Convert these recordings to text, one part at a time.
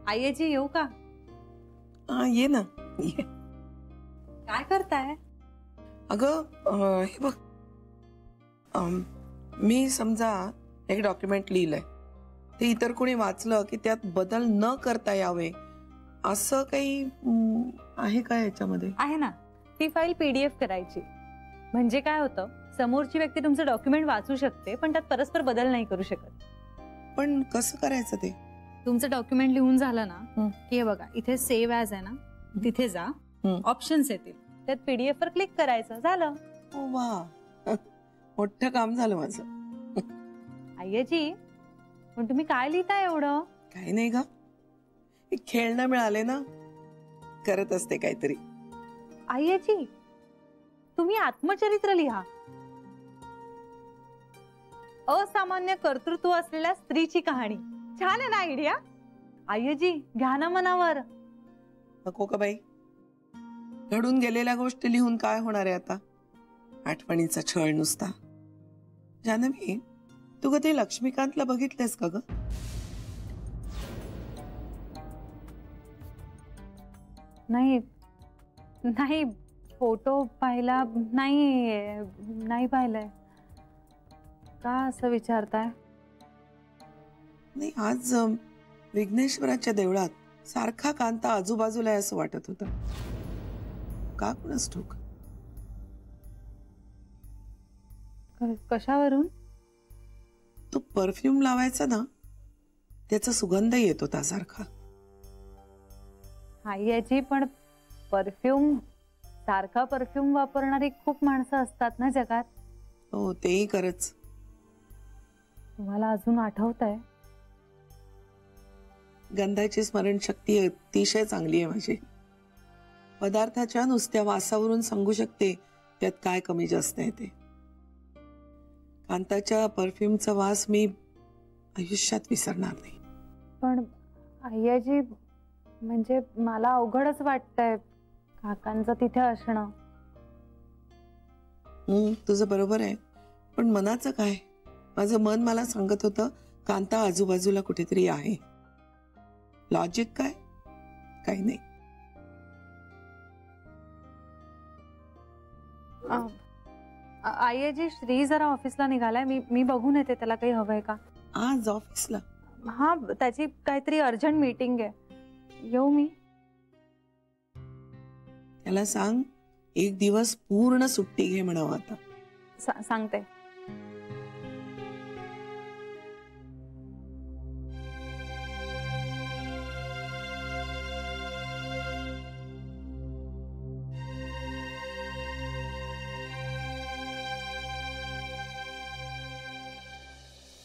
आईजी येऊ का? ये ना ये. काय करताय? अगं हे बघ, मी समजा एक डॉक्युमेंट लिहिलंय, ते इतर कोणी वाचलं की त्यात बदल न करता यावे असं काही आहे का याच्यामध्ये? आहे ना, ती फाईल PDF करायची. म्हणजे काय होतं, समोरची व्यक्ती तुमचं डॉक्युमेंट वाचू शकते पण त्यात परस्पर बदल नाही करू शकत. पण कसं करायचं ते? तुमचं डॉक्युमेंट लिहून झालं ना की हे बघा, इथे सेव्ह ॲज आहे ना, तिथे जा, ऑप्शन्स येतील, त्यात PDF वर क्लिक करायचं, झालं. ओ वा, मोठं काम झालं माझं. आईजी, पण तुम्ही काय लिहिताय एवढं? काही नाही ग, खेळणं मिळाले ना, करत असते काहीतरी. आईजी, तुम्ही आत्मचरित्र लिहा. असामान्य कर्तृत्व असलेल्या स्त्रीची कहाणी. छान आहे ना आयडिया? आईजी, घ्या ना मनावर. नको का बाई, घडून गेलेल्या गोष्टी लिहून काय होणार आहे आता? आठवणीचा छळ नुसता. जान्हवी, तू कधी लक्ष्मीकांतला बघितलेस का ग? नाही नाही, फोटो पाहिला नाही पाहिलंय. का असं विचारताय? नाही, आज विघ्नेश्वराच्या देवळात सारखा कांता आजूबाजूला आहे असं वाटत होतं. का कोणास ठाऊक? कशावरून? तो परफ्यूम लावायचा ना, त्याचा सुगंध येत होता सारखा. आईची, पण परफ्यूम, सारखा परफ्यूम वापरणारी खूप माणसं असतात ना जगात. हो, तेही खरंच. तुम्हाला अजून आठवतंय? गंधाची स्मरणशक्ती अतिशय चांगली आहे माझी. पदार्थाच्या नुसत्या वासावरून सांगू शकते त्यात काय कमी जास्त आहे ते. कांताच्या परफ्यूमचा वास मी आयुष्यात विसरणार नाही. पण आईजी, म्हणजे मला अवघडच वाटतंय काकांचं तिथे असणं. तुझं बरोबर आहे, पण मनाचं काय? माझं मन मला सांगत होतं कांता आजूबाजूला कुठेतरी आहे. लॉजिक काय? काही नाही. आईजी, श्री जरा ऑफिसला निघालाय, मी बघून येते त्याला काही हवंय का. आज ऑफिसला? हा, त्याची काहीतरी अर्जंट मीटिंग आहे. येऊ मी? त्याला सांग एक दिवस पूर्ण सुट्टी घे म्हणावं आता. सांगते.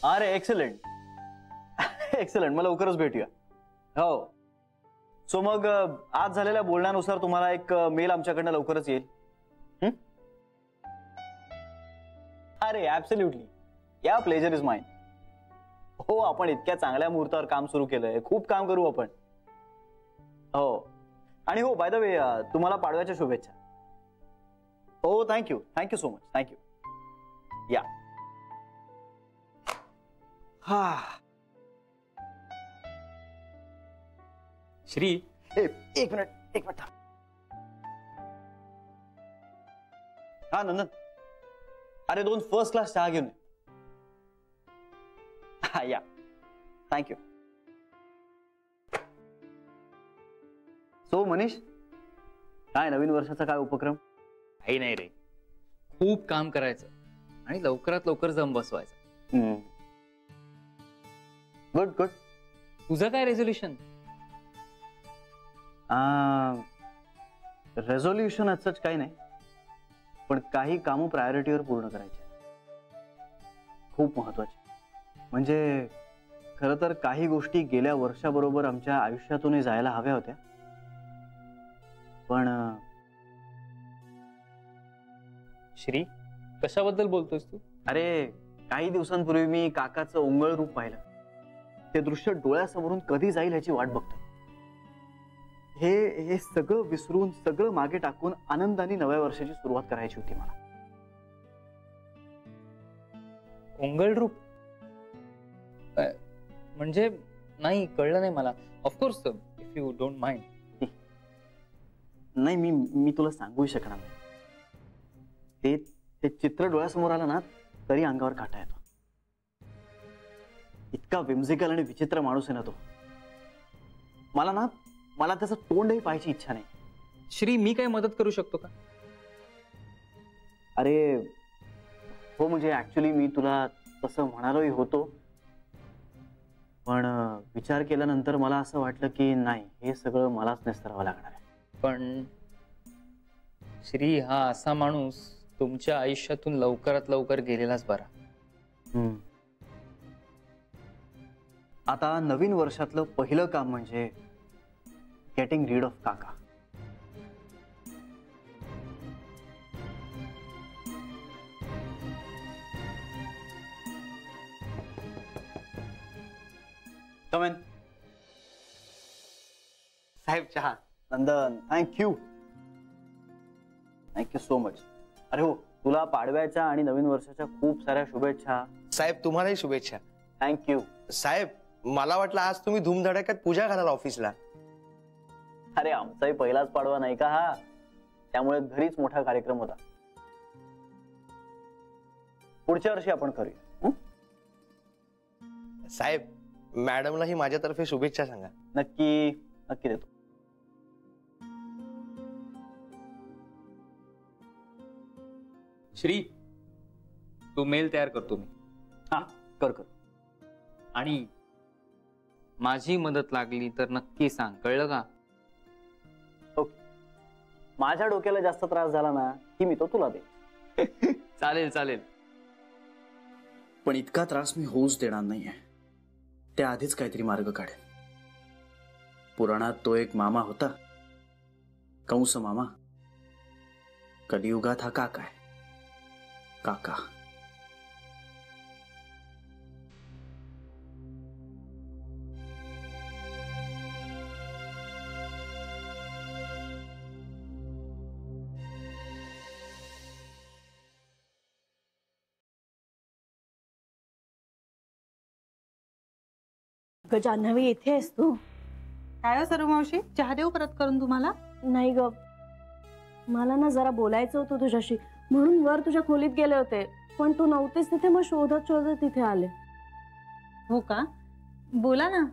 अरे एक्सलेंट एक्सलेंट, मला लवकरच भेटूया. हो, सो मग आज झालेल्या बोलण्यानुसार तुम्हाला एक मेल आमच्याकडनं लवकरच येईल. अरे ऍब्सोल्युटली, या प्लेजर इज माइन. हो, आपण इतक्या चांगल्या मुहूर्तावर काम सुरू केलंय, खूप काम करू आपण. हो, आणि हो, बाय द वे, तुम्हाला पाडव्याच्या शुभेच्छा. हो, थँक्यू सो मच, थँक्यू. या. हा, श्री, एक मिनिट. हा नंदन, अरे 2 फर्स्ट क्लास चहा घेऊन या. थँक्यू. सो मनीष, काय नवीन वर्षाचा काय उपक्रम? काही नाही रे, खूप काम करायचं आणि लवकरात लवकर जम बसवायचं. गुड. तुझं काय रेझोल्युशन? रेझोल्युशन असंच काही नाही, पण काही कामं प्रायोरिटीवर पूर्ण करायची, खूप महत्वाची. म्हणजे खरं तर काही गोष्टी गेल्या वर्षाबरोबर आमच्या आयुष्यातूनही जायला हव्या होत्या, पण श्री, कशाबद्दल बोलतोयस तू? अरे, काही दिवसांपूर्वी मी काकाचं ओंगळ रूप पाहिलं. ते दृश्य डोळ्यासमोरून कधी जाईल याची वाट बघतोय. हे सगळं विसरून, सगळं मागे टाकून आनंदाने नव्या वर्षाची सुरुवात करायची होती मला. ओंगळ रूप म्हणजे नाही कळलं नाही मला. Of course if you don't mind. नाही मी तुला सांगू शकणार नाही. ते चित्र डोळ्यासमोर आलं ना तरी अंगावर काटा येतो. इतका विम्झिकल आणि विचित्र माणूस आहे ना तो. मला त्याचं तोंडही पाहायची इच्छा नाही. श्री, मी काय मदत करू शकतो का? अरे हो, म्हणजे ऍक्च्युली मी तुला तसं म्हणालोही होतो, पण विचार केल्यानंतर मला असं वाटलं की नाही, हे सगळं मलाच निस्तरावं लागणार आहे. पण श्री, हा असा माणूस तुमच्या आयुष्यातून लवकरात लवकर गेलेलाच बरा. आता नवीन वर्षातलं पहिलं काम म्हणजे गेटिंग रीड ऑफ काका. Come in. साहेब चहा. Nandan, thank you so much. अरे हो, तुला पाडव्याच्या आणि नवीन वर्षाच्या खूप साऱ्या शुभेच्छा. साहेब तुम्हालाही शुभेच्छा. थँक्यू. साहेब मला वाटलं आज तुम्ही धूमधडाक्यात पूजा घालाल ऑफिसला. अरे आमचाही पहिलाच पाडवा नाही का हा, त्यामुळे घरीच मोठा कार्यक्रम होता. पुढच्या वर्षी आपण करूया. साहेब मॅडमलाही माझ्यातर्फे शुभेच्छा सांगा. नक्की देतो. श्री, तू मेल तयार करतो मी. हा कर. आणि माझी मदत लागली तर नक्की सांग, कळलं का? ओके. माझ्या डोक्याला जास्त त्रास झाला ना की मी तो तुला दे. चालेल. पण इतका त्रास मी होऊच देणार नाहीये. त्या आधीच काहीतरी मार्ग काढेल. पुराणात तो एक मामा होता, कंस मामा. कलियुगात हा काका आहे. काका. जान्हवी, इथे आहेस तू? काय हो सरू मावशी, चहा देऊ परत करून तुम्हाला? नाही ग, मला ना जरा बोलायचं होतं तुझ्याशी, म्हणून वर तुझ्या खोलीत गेले होते, पण तू नव्हतीस तिथे. मग शोधत तिथे आले. हो का? बोला ना.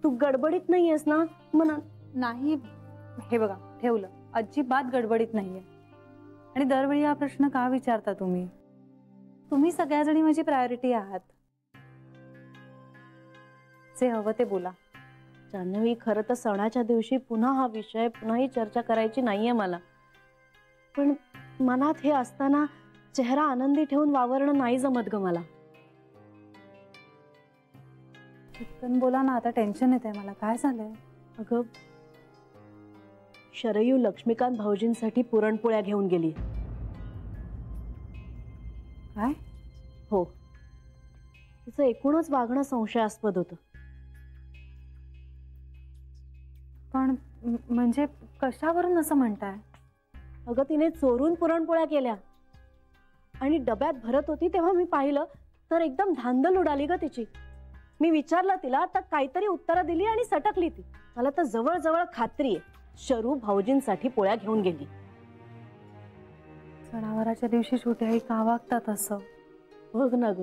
तू गडबडीत नाहीयेस ना? म्हणा. नाही, हे बघा ठेवलं. अजिबात गडबडीत नाहीये. आणि दरवेळी हा प्रश्न का विचारता तुम्ही? तुम्ही सगळ्याजणी माझी प्रायोरिटी आहात. जे हवं ते बोला. जान्हवी, खरं तर सणाच्या दिवशी पुन्हा हा विषय, पुन्हा ही चर्चा करायची नाहीये मला, पण मनात हे असताना चेहरा आनंदी ठेवून वावरणं नाही जमत ग मला. पटकन बोला ना, आता टेन्शन येतंय मला. काय झालंय? अगं, शरयू लक्ष्मीकांत भाऊजींसाठी पुरणपोळ्या घेऊन गेली. काय? हो, तिचं एकूणच वागणं संशयास्पद होतं. पण म्हणजे कशावरून असं म्हणताय? अगं, तिने चोरून पुरणपोळ्या केल्या आणि डब्यात भरत होती तेव्हा मी पाहिलं, तर एकदम धांदल उडाली ग तिची. मी विचारलं तिला तर काहीतरी उत्तरं दिली आणि सटकली ती. मला तर जवळजवळ खात्री आहे शरू भाऊजींसाठी पोळ्या घेऊन गेली. सणावाराच्या दिवशी छोट्या आई का वागतात असं? बघ ना ग.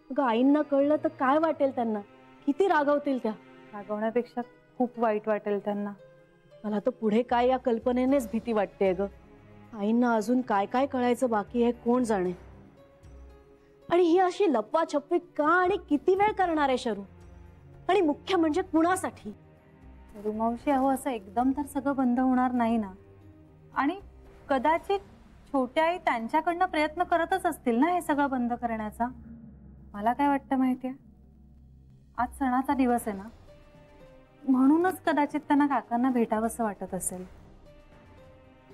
अगं, आईंना कळलं तर काय वाटेल त्यांना? किती रागवतील त्या. रागवण्यापेक्षा खूप वाईट वाटेल त्यांना. मला तर पुढे काय या कल्पनेनेच भीती वाटते ग. आईंना अजून काय काय कळायचं बाकी आहे कोण जाणे. आणि ही अशी लपवाछपवी का आणि किती वेळ करणार आहे शरू? आणि मुख्य म्हणजे कुणासाठी? शरू मावशी, अहो असं एकदम तर सगळं बंद होणार नाही ना. आणि कदाचित छोट्या आई त्यांच्याकडनं प्रयत्न करतच असतील ना हे सगळं बंद करण्याचा. मला काय वाटतं माहितीये, आज सणाचा दिवस आहे ना, म्हणूनच कदाचित त्यांना काकांना भेटावंसं वाटत असेल.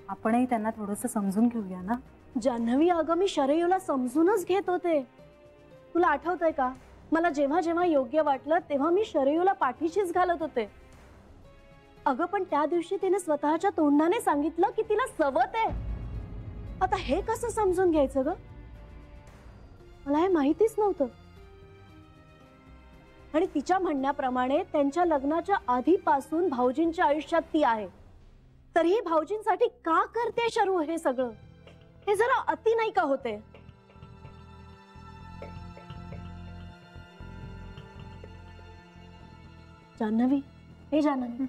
आपणही त्यांना थोडंसं समजून घेऊया ना. जान्हवी, अगं मी शरयूला समजूनच घेत होते. तुला आठवतंय का? मला जेव्हा जेव्हा योग्य वाटलं तेव्हा मी शरयूला पाठीशीच घालत होते. अगं, पण त्या दिवशी तिने स्वतःच्या तोंडाने सांगितलं की तिला सवत आहे. आता हे कसं समजून घ्यायचं ग? मला हे माहितीच नव्हतं. आणि तिच्या म्हणण्याप्रमाणे त्यांच्या लग्नाच्या आधीपासून भाऊजींच्या आयुष्यात ती आहे. तरीही भाऊजींसाठी का करते शरू हे सगळं? हे जरा अति नाही का होते? जान्हवी, हे जान्हवी,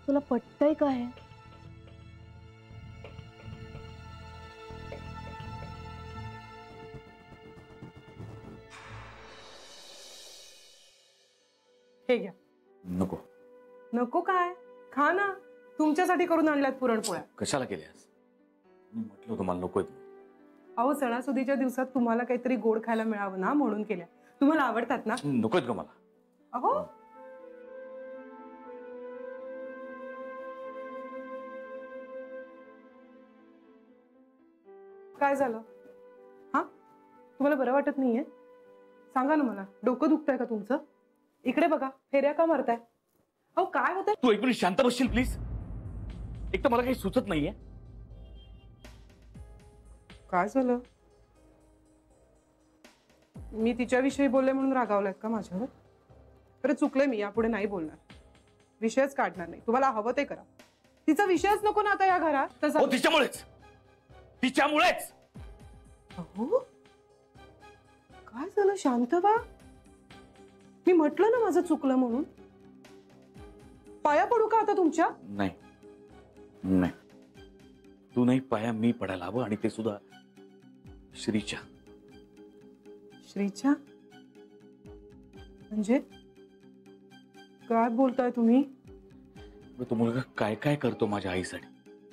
तुला पटतंय का हे? हे घ्या. नको. नको काय? खा ना, तुमच्यासाठी करून आणल्यात पुरणपोळ्या. कशाला केल्यास? मी म्हटलं होतं मला नकोय. अहो, सणासुदीच्या दिवसात तुम्हाला काहीतरी गोड खायला मिळावं ना म्हणून केल्या. तुम्हाला आवडतात ना? नकोयत का मला? अहो, काय झालं? हा, तुम्हाला बरं वाटत नाहीये? सांगा ना मला, डोकं दुखतंय का तुमचं? इकडे बघा, फेऱ्या का मारताय? अहो, काय होतंय? तू एक मिनिट शांत बसशील प्लीज? एक तर मला काही सुचत नाहीये. काय झालं? मी तिच्याविषयी बोलले म्हणून रागावलात का माझ्यावर? अरे चुकले, मी यापुढे नाही बोलणार. विषयच काढणार नाही. तुम्हाला हवं ते करा. तिचा विषयच नको ना आता या घरात. तर तिच्यामुळेच. अहो, काय झालं? शांत व्हा. मी म्हटलं ना माझं चुकलं म्हणून. पाया पडू का आता तुमच्या? नाही नाही, तू नाही पाया मी पडायला हवं, आणि ते सुद्धा श्रीच्या. श्रीच्या म्हणजे काय बोलताय तुम्ही? तो मुलगा काय काय करतो माझ्या आईसाठी.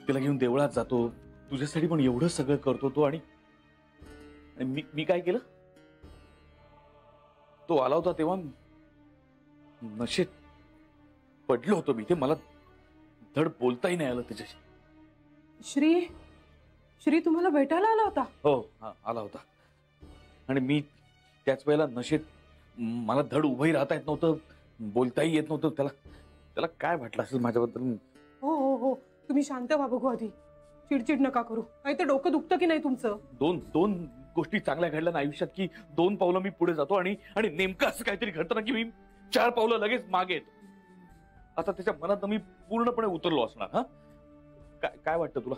तिला घेऊन देवळात जातो, तुझ्यासाठी पण एवढं सगळं करतो तो. आणि मी काय केलं? तो आला होता तेव्हा नशेत पडलो होतो मी. ते मला धड बोलताही नाही आलं त्याच्याशी. श्री तुम्हाला भेटायला आला होता? हो, आला होता. आणि मी त्याच वेळेला नशेत, मला धड उभंही राहता येत नव्हतं, बोलताही येत नव्हतं. त्याला काय वाटलं असेल माझ्याबद्दल? हो हो हो, तुम्ही शांत व्हा बघू आधी. चिडचिड नका करू. नाही तर डोकं दुखतं की नाही तुमचं? दोन गोष्टी चांगल्या घडल्या ना आयुष्यात, की 2 पावलं मी पुढे जातो, आणि नेमकं असं काहीतरी घडतं ना की मी 4 पावलं लगेच मागे येतो. आता त्याच्या मनात मी पूर्णपणे उतरलो असणार. हा, काय वाटतं तुला?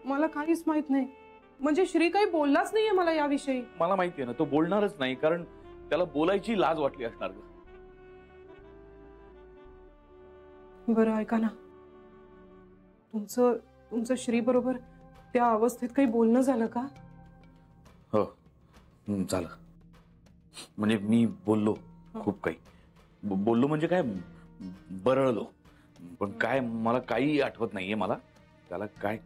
मला काहीच माहित नाही. म्हणजे श्री काही बोललाच नाहीये मला याविषयी? मला माहितीये ना, तो बोलणारच नाही, कारण त्याला बोलायची लाज वाटली असणार. बरं ऐका ना, तुमचं श्री बरोबर त्या अवस्थेत काही बोलणं झालं का? हो, झालं. म्हणजे मी बोललो खूप काही. बोललो म्हणजे काय, बरळलो. पण काय मला काही आठवत नाहीये. मला त्याला काय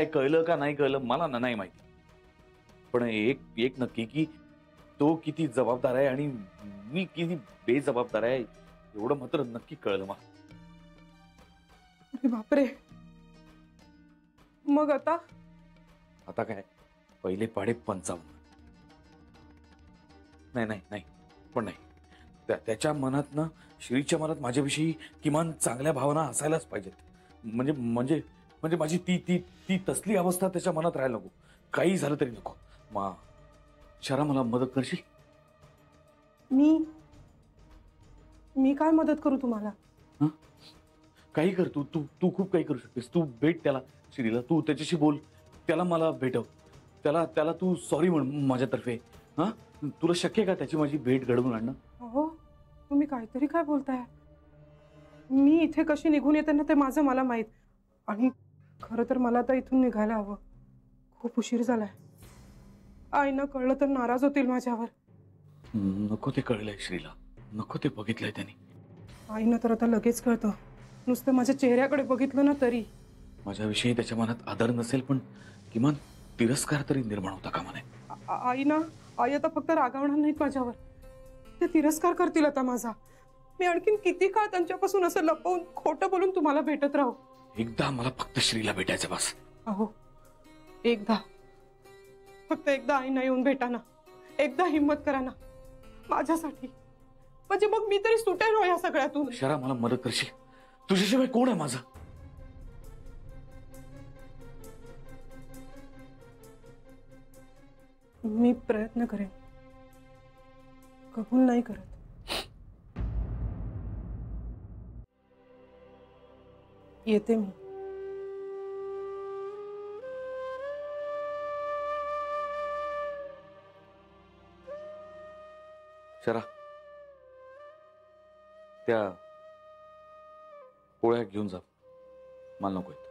कळलं का नाही कळलं मला नाही माहिती. पण एक नक्की की तो किती जबाबदार आहे आणि मी किती बेजबाबदार आहे एवढं मात्र नक्की कळलं मला. अरे बापरे. मग आता काय, पहिले पाढे 55. नाही पण नाही, त्याच्या मनात ना, श्रीच्या मनात माझ्याविषयी किमान चांगल्या भावना असायलाच पाहिजेत. म्हणजे माझी ती तसली अवस्था त्याच्या मनात राहायला नको. काही झालं तरी नको. शरा, मला मदत करशील? मी काय मदत करू तुम्हाला? काही कर. तू खूप काही करू शकतेस. तू भेट त्याला, श्रीला. तू त्याच्याशी बोल. त्याला मला भेटव. त्याला तू सॉरी म्हण माझ्यातर्फे. हा, तुला शक्य का त्याची माझी भेट घडवून आणणं? हो, तुम्ही काहीतरी काय बोलताय? मी इथे कशी निघून येते ना ते माझं मला माहित. आणि खरं तर मला आता इथून निघायला हवं. खूप उशीर झालाय. आईनं कळलं तर नाराज होतील माझ्यावर. नको ते कळलंय श्रीला. नको ते बघितलंय त्यांनी. आईनं तर आता लगेच कळतं. नुसतं माझ्या चेहऱ्याकडे बघितलं ना तरी. माझ्याविषयी त्याच्या मनात आदर नसेल, पण किमान तिरस्कार तरी निर्माण होता कामा नये. आई आता फक्त रागावणार नाहीत माझ्यावर. ते तिरस्कार करतील आता माझा. मी आणखीन किती काळ त्यांच्यापासून असं लपवून खोटं बोलून तुम्हाला भेटत राहू? एकदा मला फक्त श्रीला भेटायचं बस. अहो, फक्त एकदा आईना येऊन भेटा ना. एकदा हिम्मत करा ना माझ्यासाठी. म्हणजे मग मी तरी सुटेल हो या सगळ्यातून. शरा, मला मदत करशील? तुझ्याशिवाय कोण आहे माझा? मी प्रयत्न करेन. कबूल नाही करत. येते मी. शरा, त्या पोळ्या घेऊन जा, मला नको आहेत.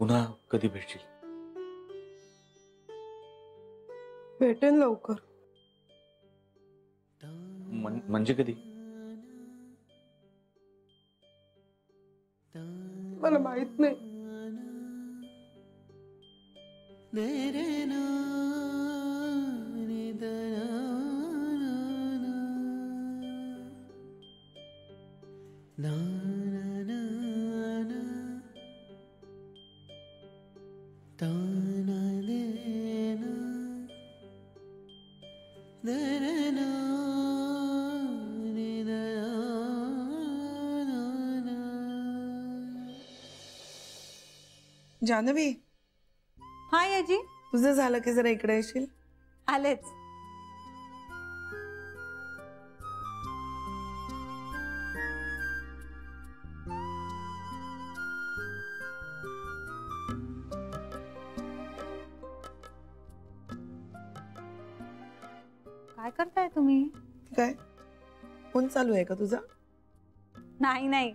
पुन्हा कधी भेटशील? भेटेन लवकर. म्हणजे कधी? मला माहित नाही. जानवी, हाय आजी. तुझं झालं की जरा इकडे येशील? आलेच. काय करताय तुम्ही? काय फोन चालू आहे का तुझा? नाही नाही,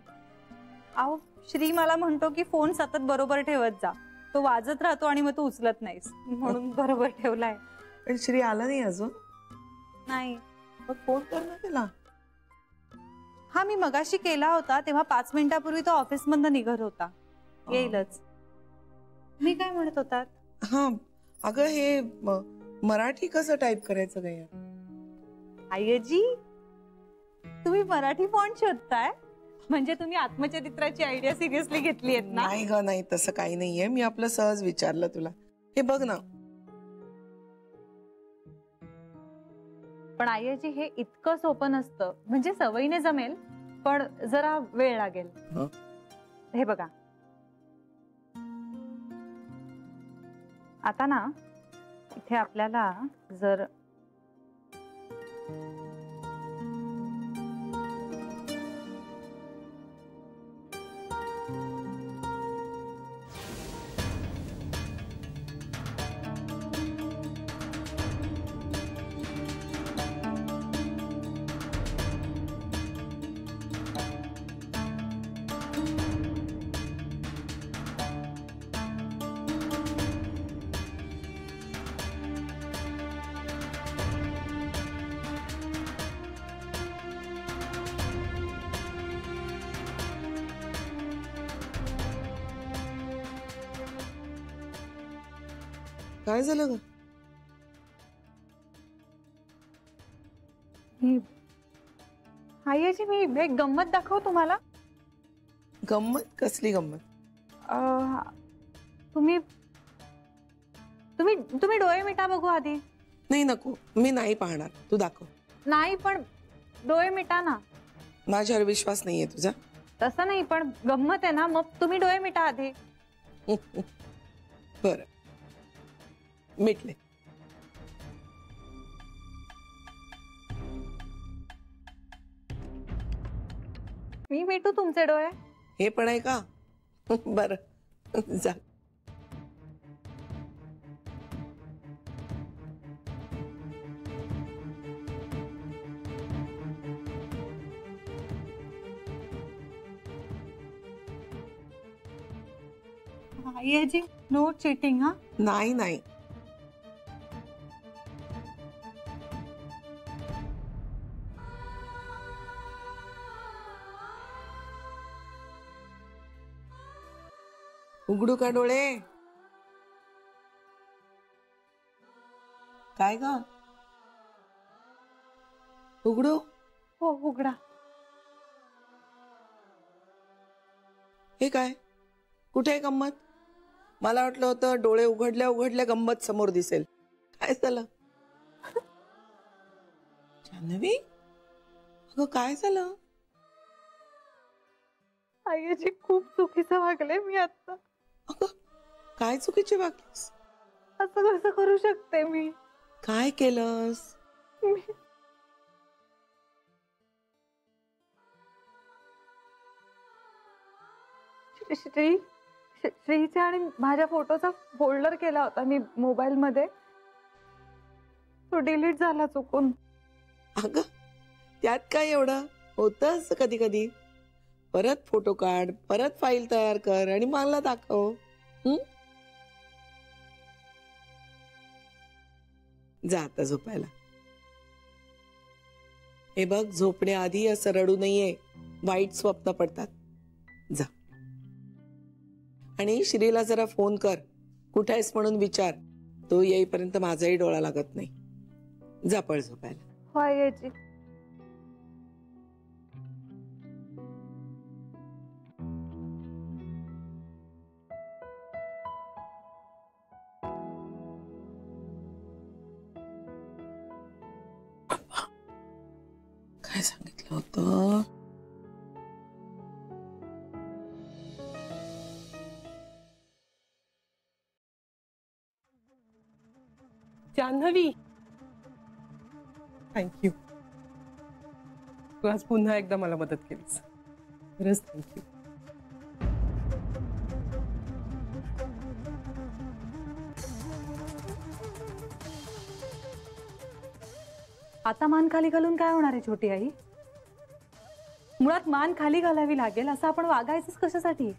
अहो श्री मला म्हणतो की फोन सतत बरोबर ठेवत जा, तो वाजत राहतो आणि मग तू उचलत नाहीस, म्हणून बरोबर ठेवलाय. पण श्री आला नाही अजून? नाही. मग फोन कर ना त्याला. हा, मी मगाशी केला होता तेव्हा 5 मिनिटापूर्वी तो ऑफिस मधनं निघत होता. येईलच. मी काय म्हणत होतात? हा, अगं हे मराठी कसं टाईप करायचं काय? आयजी, तुम्ही मराठी फॉन्ट शोधताय? म्हणजे तुम्ही आत्मचरित्राची आयडिया सिरियसली घेतली आहेत ना? नाही ग, नाही, तसं काही नाहीये. मी आपलं सहज विचारलं तुला. हे बघ ना. पण आयजी, हे इतकं सोपं नसतं. म्हणजे सवयीने जमेल, पण जरा वेळ लागेल. हे बघा, आता ना इथे आपल्याला जर काय झालं ग? आयजी, मी एक गंमत दाखवू तुम्हाला? गंमत? कसली गंमत? तुम्ही तुम्ही तुम्ही डोळे मिटा बघू आधी. नाही, नको, मी नाही पाहणार. तू दाखव. नाही, पण डोळे मिटा ना. माझ्यावर विश्वास नाहीये तुझा? तसं नाही, पण गंमत आहे ना, मग तुम्ही डोळे मिटा आधी. बर, मिटले. मी मिटू तुमचे डोळे? हे पण आहे का? बर, जा. आयजी, नो चीटिंग. हा, नाही नाही. उघडू का डोळे? काय ग? उघडू? हो, उघडा. हे काय? कुठे आहे गंमत? मला वाटलं होतं डोळे उघडल्या उघडल्या गंमत समोर दिसेल. काय झालं? जान्हवी, अगं काय झालं? आईची खूप चुकीचं वागले मी आता. अगं काय चुकीची वागलीस? असं कसं करू शकते मी? काय केलंस? श्रीच्या आणि माझ्या फोटोचा फोल्डर केला होता मी मोबाईल मध्ये. तो डिलीट झाला चुकून. अगं त्यात काय एवढं होतं? असं कधी कधी. परत फोटो काढ, परत फाईल तयार कर आणि मला दाखव. जा आता झोपायला. हे बघ, झोपण्याआधी असं रडू नये, वाईट स्वप्न पडतात. जा. आणि श्रीला जरा फोन कर, कुठे आहेस म्हणून विचार. तो येईपर्यंत माझाही डोळा लागत नाही. जा पळ झोपायला. व्हायची काय सांगितलं होतं? जान्हवी, थँक्यू. तू आज पुन्हा एकदा मला मदत केलीस. खरंच थँक्यू. आता मान खाली घालून काय होणार आहे छोटी आई? मुळात मान खाली घालावी लागेल असं आपण वागायचंच कशासाठी?